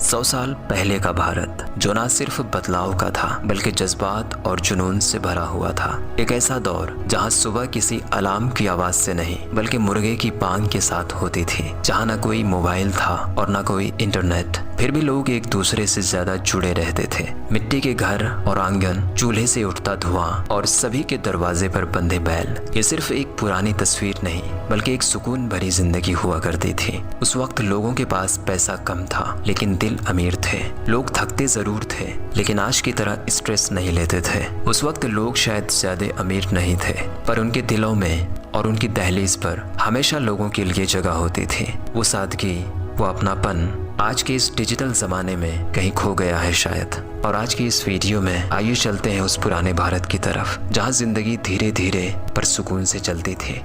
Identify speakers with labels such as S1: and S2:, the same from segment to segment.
S1: 100 साल पहले का भारत जो ना सिर्फ बदलाव का था बल्कि जज्बात और जुनून से भरा हुआ था। एक ऐसा दौर जहां सुबह किसी अलार्म की आवाज से नहीं बल्कि मुर्गे की पांग के साथ होती थी, जहां ना कोई मोबाइल था और ना कोई इंटरनेट, फिर भी लोग एक दूसरे से ज्यादा जुड़े रहते थे। मिट्टी के घर और आंगन, चूल्हे से उठता धुआं और सभी के दरवाजे पर बंधे बैल, ये सिर्फ एक पुरानी तस्वीर नहीं बल्कि एक सुकून भरी जिंदगी हुआ करती थी। उस वक्त लोगों के पास पैसा कम था लेकिन दिल अमीर थे। लोग थकते जरूर थे लेकिन आज की तरह स्ट्रेस नहीं लेते थे। उस वक्त लोग शायद ज्यादा अमीर नहीं थे पर उनके दिलों में और उनकी दहलीज पर हमेशा लोगों के लिए जगह होती थी। वो सादगी, वो अपनापन आज के इस डिजिटल जमाने में कहीं खो गया है शायद। और आज की इस वीडियो में आइए चलते हैं उस पुराने भारत की तरफ जहां जिंदगी धीरे धीरे पर सुकून से चलती थी।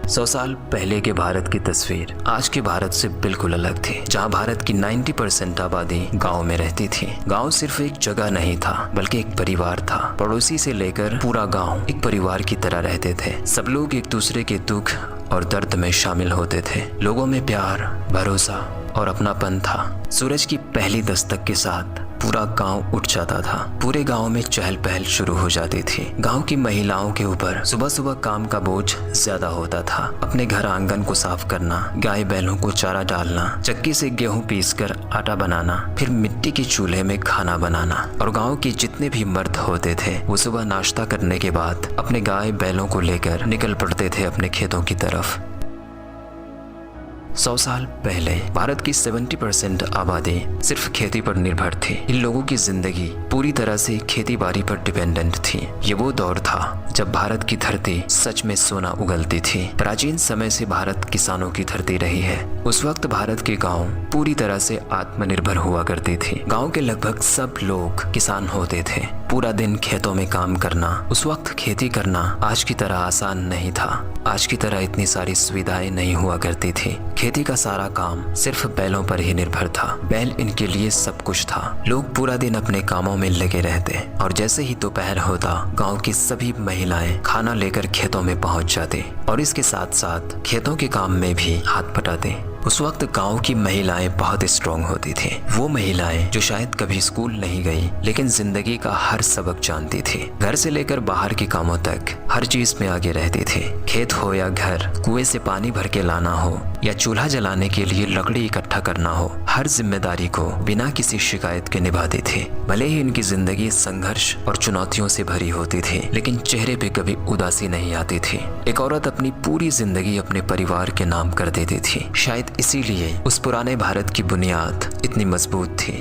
S1: 100 साल पहले के भारत की तस्वीर आज के भारत से बिल्कुल अलग थी, जहां भारत की 90% आबादी गांव में रहती थी। गांव सिर्फ एक जगह नहीं था बल्कि एक परिवार था। पड़ोसी से लेकर पूरा गांव एक परिवार की तरह रहते थे। सब लोग एक दूसरे के दुख और दर्द में शामिल होते थे। लोगों में प्यार, भरोसा और अपनापन था। सूरज की पहली दस्तक के साथ पूरा गांव उठ जाता था। पूरे गांव में चहल पहल शुरू हो जाती थी। गांव की महिलाओं के ऊपर सुबह सुबह काम का बोझ ज्यादा होता था। अपने घर आंगन को साफ करना, गाय बैलों को चारा डालना, चक्की से गेहूं पीसकर आटा बनाना, फिर मिट्टी के चूल्हे में खाना बनाना। और गांव के जितने भी मर्द होते थे वो सुबह नाश्ता करने के बाद अपने गाय बैलों को लेकर निकल पड़ते थे अपने खेतों की तरफ। 100 साल पहले भारत की 70% आबादी सिर्फ खेती पर निर्भर थी। इन लोगों की जिंदगी पूरी तरह से खेती बाड़ी पर डिपेंडेंट थी। ये वो दौर था जब भारत की धरती सच में सोना उगलती थी। प्राचीन समय से भारत किसानों की धरती रही है। उस वक्त भारत के गांव पूरी तरह से आत्मनिर्भर हुआ करती थी। गांव के लगभग सब लोग किसान होते थे। पूरा दिन खेतों में काम करना। उस वक्त खेती करना आज की तरह आसान नहीं था। आज की तरह इतनी सारी सुविधाएं नहीं हुआ करती थी। खेती का सारा काम सिर्फ बैलों पर ही निर्भर था। बैल इनके लिए सब कुछ था। लोग पूरा दिन अपने कामों में लगे रहते और जैसे ही दोपहर होता गांव की सभी महिलाएं खाना लेकर खेतों में पहुंच जाती और इसके साथ साथ खेतों के काम में भी हाथ बटाती। उस वक्त गांव की महिलाएं बहुत स्ट्रॉन्ग होती थी। वो महिलाएं जो शायद कभी स्कूल नहीं गई लेकिन जिंदगी का हर सबक जानती थी। घर से लेकर बाहर के कामों तक हर चीज में आगे रहती थी। खेत हो या घर, कुएं से पानी भर के लाना हो या चूल्हा जलाने के लिए लकड़ी इकट्ठा करना हो, हर जिम्मेदारी को बिना किसी शिकायत के निभाती थी। भले ही इनकी जिंदगी संघर्ष और चुनौतियों से भरी होती थी लेकिन चेहरे पे कभी उदासी नहीं आती थी। एक औरत अपनी पूरी जिंदगी अपने परिवार के नाम कर देती थी। शायद इसीलिए उस पुराने भारत की बुनियाद इतनी मजबूत थी।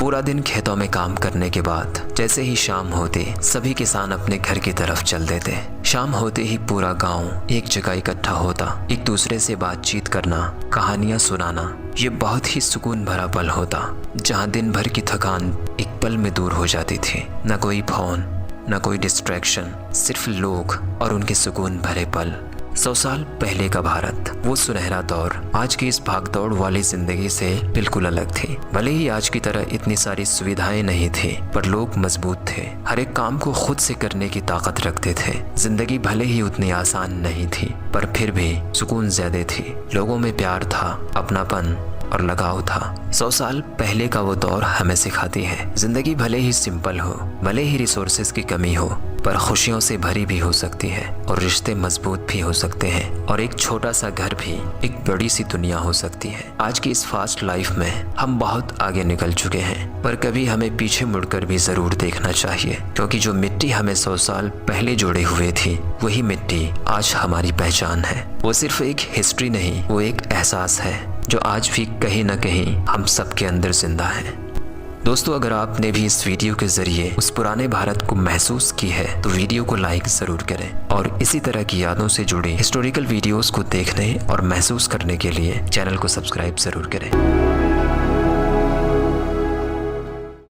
S1: पूरा दिन खेतों में काम करने के बाद जैसे ही शाम होती सभी किसान अपने घर की तरफ चल देते। शाम होते ही पूरा गांव एक जगह इकट्ठा होता। एक दूसरे से बातचीत करना, कहानियां सुनाना, ये बहुत ही सुकून भरा पल होता जहां दिन भर की थकान एक पल में दूर हो जाती थी। न कोई फोन, न कोई डिस्ट्रैक्शन, सिर्फ लोग और उनके सुकून भरे पल। 100 साल पहले का भारत, वो सुनहरा दौर आज की इस भागदौड़ वाली जिंदगी से बिल्कुल अलग थी। भले ही आज की तरह इतनी सारी सुविधाएं नहीं थी पर लोग मजबूत थे। हर एक काम को खुद से करने की ताकत रखते थे। जिंदगी भले ही उतनी आसान नहीं थी पर फिर भी सुकून ज्यादा थी। लोगों में प्यार था, अपनापन और लगाव था। 100 साल पहले का वो दौर हमें सिखाती है जिंदगी भले ही सिंपल हो, भले ही रिसोर्सेज की कमी हो, पर खुशियों से भरी भी हो सकती है और रिश्ते मजबूत भी हो सकते हैं और एक छोटा सा घर भी एक बड़ी सी दुनिया हो सकती है। आज की इस फास्ट लाइफ में हम बहुत आगे निकल चुके हैं पर कभी हमें पीछे मुड़कर भी जरूर देखना चाहिए क्योंकि जो मिट्टी हमें 100 साल पहले जोड़े हुए थी वही मिट्टी आज हमारी पहचान है। वो सिर्फ एक हिस्ट्री नहीं, वो एक एहसास है जो आज भी कहीं ना कहीं हम सबके अंदर जिंदा है। दोस्तों, अगर आपने भी इस वीडियो के जरिए उस पुराने भारत को महसूस की है तो वीडियो को लाइक जरूर करें और इसी तरह की यादों से जुड़ी हिस्टोरिकल वीडियोस को देखने और महसूस करने के लिए चैनल को सब्सक्राइब जरूर करें।